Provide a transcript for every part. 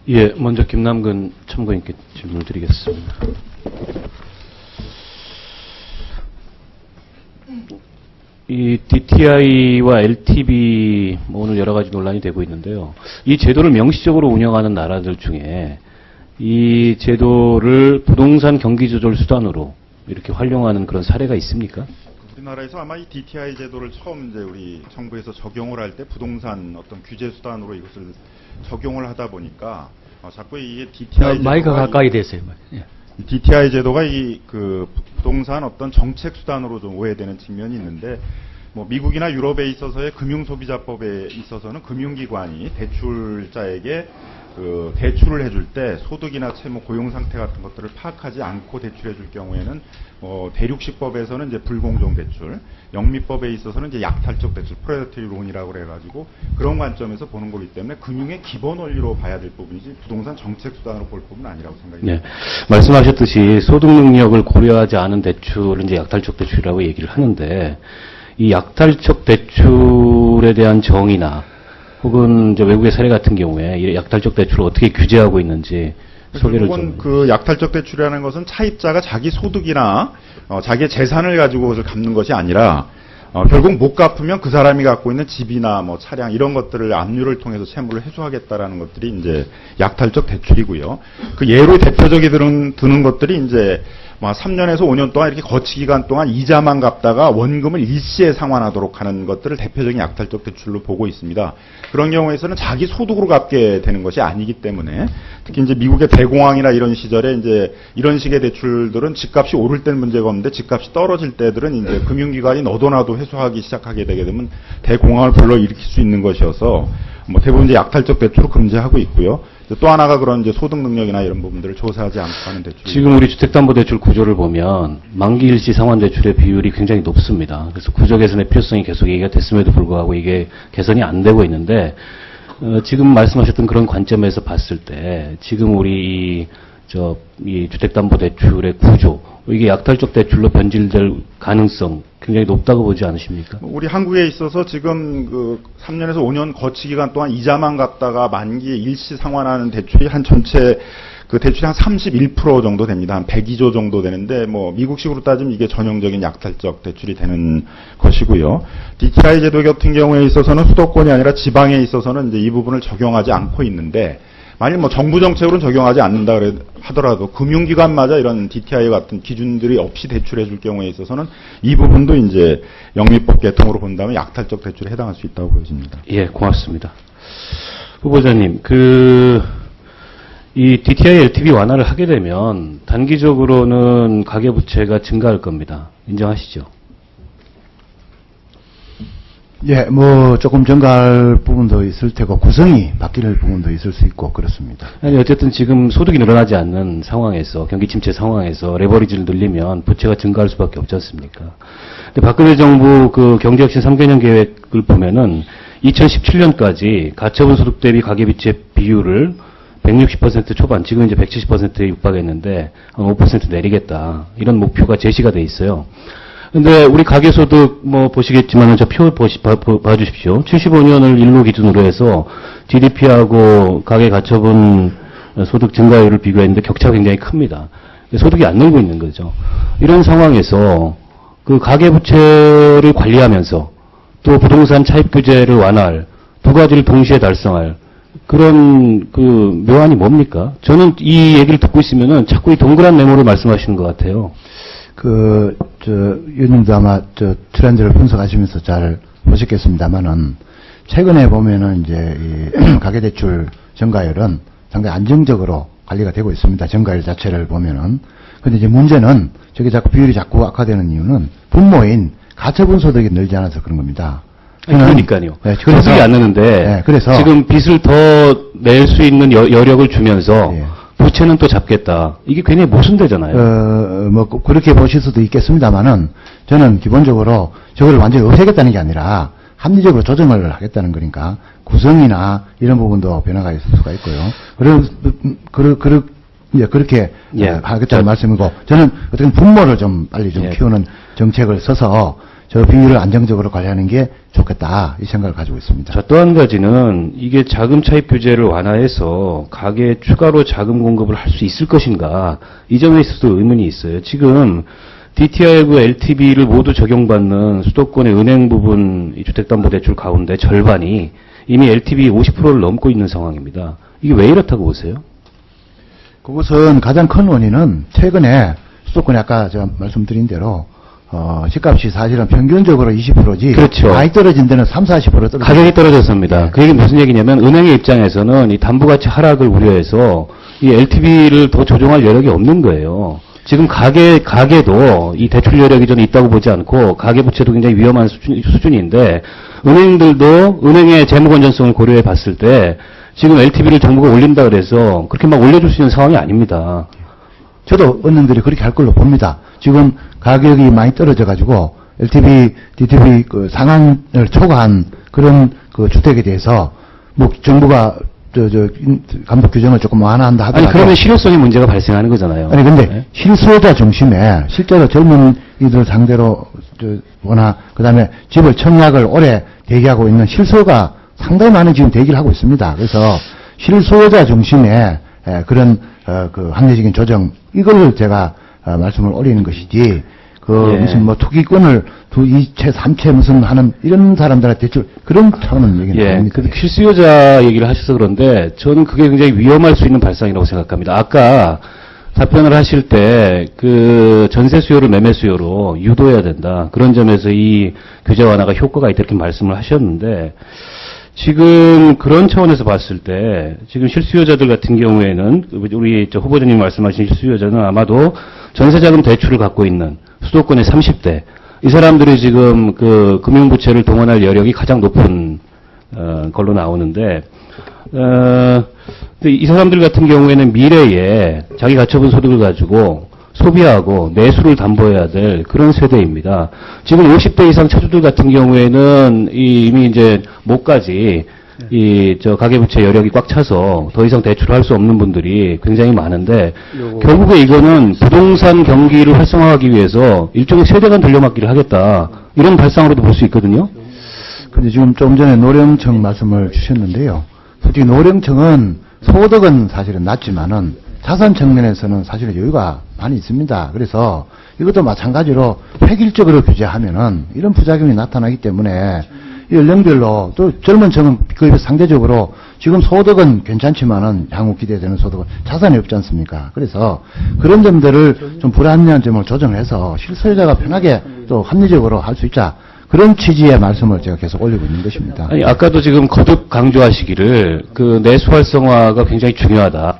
예, 먼저 김남근 참고인께 질문을 드리겠습니다. 이 DTI와 LTV 오늘 여러 가지 논란이 되고 있는데요. 이 제도를 명시적으로 운영하는 나라들 중에 이 제도를 부동산 경기 조절 수단으로 이렇게 활용하는 그런 사례가 있습니까? 우리나라에서 아마 이 DTI 제도를 처음 이제 우리 정부에서 적용을 할 때 부동산 어떤 규제 수단으로 이것을 적용을 하다 보니까 자꾸 이게 DTI 마이크가 가까이 되세요. 예. DTI 제도가 이 그 부동산 어떤 정책 수단으로 좀 오해되는 측면이 있는데, 뭐 미국이나 유럽에 있어서의 금융소비자법에 있어서는 금융기관이 대출자에게 그 대출을 해줄 때 소득이나 채무, 고용 상태 같은 것들을 파악하지 않고 대출해줄 경우에는 대륙식법에서는 이제 불공정 대출, 영미법에 있어서는 이제 약탈적 대출, 프레데터리 론이라고 그래가지고 그런 관점에서 보는 거기 때문에 금융의 기본 원리로 봐야 될 부분이지 부동산 정책 수단으로 볼 부분은 아니라고 생각이 듭니다. 네, 말씀하셨듯이 소득 능력을 고려하지 않은 대출은 이제 약탈적 대출이라고 얘기를 하는데, 이 약탈적 대출에 대한 정의나 혹은 이제 외국의 사례 같은 경우에 이 약탈적 대출을 어떻게 규제하고 있는지 소개를 좀. 그 약탈적 대출이라는 것은 차입자가 자기 소득이나 자기의 재산을 가지고 그것을 갚는 것이 아니라 결국 못 갚으면 그 사람이 갖고 있는 집이나 뭐 차량 이런 것들을 압류를 통해서 채무를 해소하겠다라는 것들이 이제 약탈적 대출이고요. 그 예로 대표적이 드는 것들이 이제 3년에서 5년 동안 이렇게 거치 기간 동안 이자만 갚다가 원금을 일시에 상환하도록 하는 것들을 대표적인 약탈적 대출로 보고 있습니다. 그런 경우에서는 자기 소득으로 갚게 되는 것이 아니기 때문에, 특히 이제 미국의 대공황이나 이런 시절에 이제 이런 식의 대출들은 집값이 오를 때는 문제가 없는데 집값이 떨어질 때들은 이제 금융기관이 너도나도 회수하기 시작하게 되게 되면 대공황을 불러일으킬 수 있는 것이어서 뭐 대부분 이제 약탈적 대출을 금지하고 있고요. 또 하나가 그런 이제 소득 능력이나 이런 부분들을 조사하지 않고 하는 대출. 지금 우리 주택담보대출 구조를 보면 만기 일시 상환 대출의 비율이 굉장히 높습니다. 그래서 구조 개선의 필요성이 계속 얘기가 됐음에도 불구하고 이게 개선이 안 되고 있는데, 지금 말씀하셨던 그런 관점에서 봤을 때 지금 우리 이 주택담보대출의 구조, 이게 약탈적 대출로 변질될 가능성 굉장히 높다고 보지 않으십니까? 우리 한국에 있어서 지금 그 3년에서 5년 거치 기간 동안 이자만 갚다가 만기에 일시 상환하는 대출이 한 전체 그 대출이 한 31% 정도 됩니다. 한 102조 정도 되는데, 뭐 미국식으로 따지면 이게 전형적인 약탈적 대출이 되는 것이고요. DTI 제도 같은 경우에 있어서는 수도권이 아니라 지방에 있어서는 이제 이 부분을 적용하지 않고 있는데, 만일 뭐 정부 정책으로는 적용하지 않는다 하더라도 금융기관마저 이런 DTI 같은 기준들이 없이 대출해 줄 경우에 있어서는 이 부분도 이제 영미법 개통으로 본다면 약탈적 대출에 해당할 수 있다고 보여집니다. 예, 고맙습니다. 후보자님, 이 DTI LTV 완화를 하게 되면 단기적으로는 가계부채가 증가할 겁니다. 인정하시죠? 예, 뭐 조금 증가할 부분도 있을 테고 구성이 바뀔 부분도 있을 수 있고 그렇습니다. 아니, 어쨌든 지금 소득이 늘어나지 않는 상황에서, 경기 침체 상황에서 레버리지를 늘리면 부채가 증가할 수밖에 없지 않습니까? 근데 박근혜 정부 그 경제혁신 3개년 계획을 보면은 2017년까지 가처분 소득 대비 가계부채 비율을 160% 초반, 지금 이제 170%에 육박했는데 한 5% 내리겠다, 이런 목표가 제시가 돼 있어요. 근데 우리 가계소득 뭐 보시겠지만은 저 표 봐주십시오. 75년을 일로 기준으로 해서 GDP하고 가계 가처분 소득 증가율을 비교했는데 격차가 굉장히 큽니다. 소득이 안 늘고 있는 거죠. 이런 상황에서 그 가계부채를 관리하면서 또 부동산 차입 규제를 완화할 두 가지를 동시에 달성할 그런 그 묘안이 뭡니까? 저는 이 얘기를 듣고 있으면은 자꾸 이 동그란 네모를 말씀하시는 것 같아요. 의원님도 아마 트렌드를 분석하시면서 잘 보셨겠습니다만은, 최근에 보면은 이제 이 가계대출 증가율은 상당히 안정적으로 관리가 되고 있습니다. 증가율 자체를 보면은. 근데 이제 문제는 저게 자꾸 비율이 자꾸 악화되는 이유는 분모인 가처분 소득이 늘지 않아서 그런 겁니다. 그러니까요. 네, 소득이 안 느는데, 네, 그래서 지금 빚을 더 낼 수 있는 여력을 주면서, 네. 부채는 또 잡겠다. 이게 괜히 모순되잖아요. 뭐 그렇게 보실 수도 있겠습니다만은, 저는 기본적으로 저걸 완전히 없애겠다는 게 아니라 합리적으로 조정을 하겠다는 거니까 구성이나 이런 부분도 변화가 있을 수가 있고요. 그렇게 하겠다는 말씀이고, 저는 어떻게 분모를 좀 빨리 좀 키우는 정책을 써서 저 비율을 안정적으로 관리하는 게 좋겠다 이 생각을 가지고 있습니다. 자, 또 한 가지는 이게 자금 차입 규제를 완화해서 가계에 추가로 자금 공급을 할 수 있을 것인가 이 점에 있어서도 의문이 있어요. 지금 DTI하고 LTV를 모두 적용받는 수도권의 은행 부분 이 주택담보대출 가운데 절반이 이미 LTV 50%를 넘고 있는 상황입니다. 이게 왜 이렇다고 보세요? 그것은 가장 큰 원인은 최근에 수도권에 아까 제가 말씀드린 대로 집값이 사실은 평균적으로 20%지 그렇죠. 많이 떨어진 데는 30, 40% 떨어졌어요. 가격이 떨어졌습니다. 그 얘기는 무슨 얘기냐면 은행의 입장에서는 이 담보가치 하락을 우려해서 이 LTV를 더 조정할 여력이 없는 거예요. 지금 가계도 이 대출 여력이 좀 있다고 보지 않고 가계부채도 굉장히 위험한 수준인데 은행들도 은행의 재무 건전성을 고려해 봤을 때 지금 LTV를 정부가 올린다 그래서 그렇게 막 올려줄 수 있는 상황이 아닙니다. 저도 은행들이 그렇게 할 걸로 봅니다. 지금 가격이 많이 떨어져 가지고 LTV, DTV 그 상한을 초과한 그런 그 주택에 대해서 뭐 정부가 감독 규정을 조금 완화한다 하더라도 아니 그러면 실효성의 문제가 발생하는 거잖아요. 아니 근데 네? 실수요자 중심에 실제로 젊은이들 상대로 거나 그다음에 집을 청약을 오래 대기하고 있는 실수요가 상당히 많은 지금 대기를 하고 있습니다. 그래서 실수요자 중심의 그런 그 합리적인 조정 이걸 제가 말씀을 올리는 것이지 그 예. 무슨 뭐 투기권을 2채, 3채 무슨 하는 이런 사람들한테 대출 그런 차원은 얘기는 예, 아닙니다. 그 실수요자 얘기를 하셔서 그런데 저는 그게 굉장히 위험할 수 있는 발상이라고 생각합니다. 아까 답변을 하실 때 그 전세 수요를 매매 수요로 유도해야 된다. 그런 점에서 이 규제 완화가 효과가 있다 이렇게 말씀을 하셨는데 지금 그런 차원에서 봤을 때 지금 실수요자들 같은 경우에는 우리 후보자님 말씀하신 실수요자는 아마도 전세자금 대출을 갖고 있는 수도권의 30대 이 사람들이 지금 그 금융부채를 동원할 여력이 가장 높은 걸로 나오는데 근데 이 사람들 같은 경우에는 미래에 자기 가처분 소득을 가지고 소비하고 내수를 담보해야 될 그런 세대입니다. 지금 50대 이상 차주들 같은 경우에는 이미 이제 목까지 가계부채 여력이 꽉 차서 더 이상 대출을 할 수 없는 분들이 굉장히 많은데 결국에 이거는 부동산 경기를 활성화하기 위해서 일종의 세대간 돌려막기를 하겠다 이런 발상으로도 볼 수 있거든요. 근데 지금 좀 전에 노령층 말씀을 주셨는데요. 솔직히 노령층은 소득은 사실은 낮지만은 자산 측면에서는 사실은 여유가 많이 있습니다. 그래서 이것도 마찬가지로 획일적으로 규제하면은 이런 부작용이 나타나기 때문에 이 연령별로 또 젊은 층은 그에 비해 상대적으로 지금 소득은 괜찮지만은 향후 기대되는 소득은 자산이 없지 않습니까? 그래서 그런 점들을 좀 불합리한 점을 조정해서 실소유자가 편하게 또 합리적으로 할 수 있자. 그런 취지의 말씀을 제가 계속 올리고 있는 것입니다. 아니 아까도 지금 거듭 강조하시기를 그 내수 활성화가 굉장히 중요하다.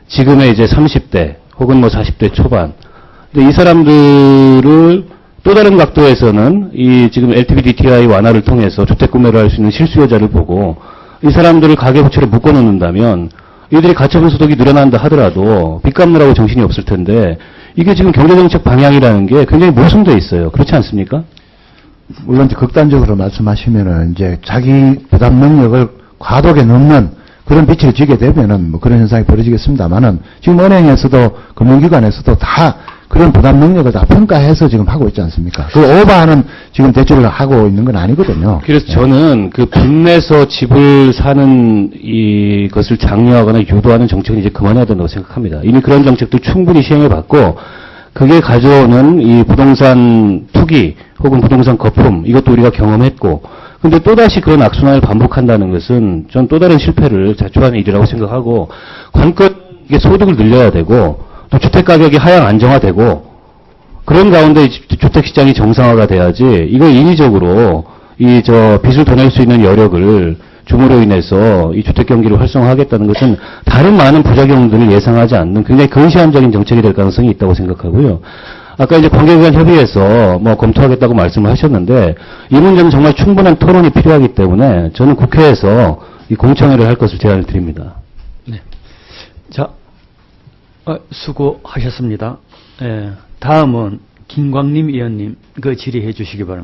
지금의 이제 30대 혹은 뭐 40대 초반. 근데 이 사람들을 또 다른 각도에서는 이 지금 LTV DTI 완화를 통해서 주택 구매를 할 수 있는 실수요자를 보고 이 사람들을 가계부채로 묶어놓는다면 이들이 가처분 소득이 늘어난다 하더라도 빚 갚느라고 정신이 없을 텐데 이게 지금 경제정책 방향이라는 게 굉장히 모순돼 있어요. 그렇지 않습니까? 물론 이제 극단적으로 말씀하시면은 이제 자기 부담 능력을 과도하게 넘는 그런 빚을 지게 되면은 뭐 그런 현상이 벌어지겠습니다만은 지금 은행에서도 금융기관에서도 다 그런 부담 능력을 다 평가해서 지금 하고 있지 않습니까? 그 오버하는 지금 대출을 하고 있는 건 아니거든요. 그래서 저는 그 빚내서 집을 사는 이것을 장려하거나 유도하는 정책은 이제 그만해야 된다고 생각합니다. 이미 그런 정책도 충분히 시행해봤고 그게 가져오는 이 부동산 투기 혹은 부동산 거품 이것도 우리가 경험했고 근데 또다시 그런 악순환을 반복한다는 것은 전 또 다른 실패를 자초하는 일이라고 생각하고 관껏 이게 소득을 늘려야 되고 또 주택 가격이 하향 안정화되고 그런 가운데 주택 시장이 정상화가 돼야지 이걸 인위적으로 빚을 더 낼 수 있는 여력을 줌으로 인해서 이 주택 경기를 활성화하겠다는 것은 다른 많은 부작용들을 예상하지 않는 굉장히 근시안적인 정책이 될 가능성이 있다고 생각하고요. 아까 이제 관계기관 협의회에서 뭐 검토하겠다고 말씀을 하셨는데 이 문제는 정말 충분한 토론이 필요하기 때문에 저는 국회에서 이 공청회를 할 것을 제안을 드립니다. 네. 자, 수고하셨습니다. 다음은 김광림 의원님 그 질의해 주시기 바랍니다.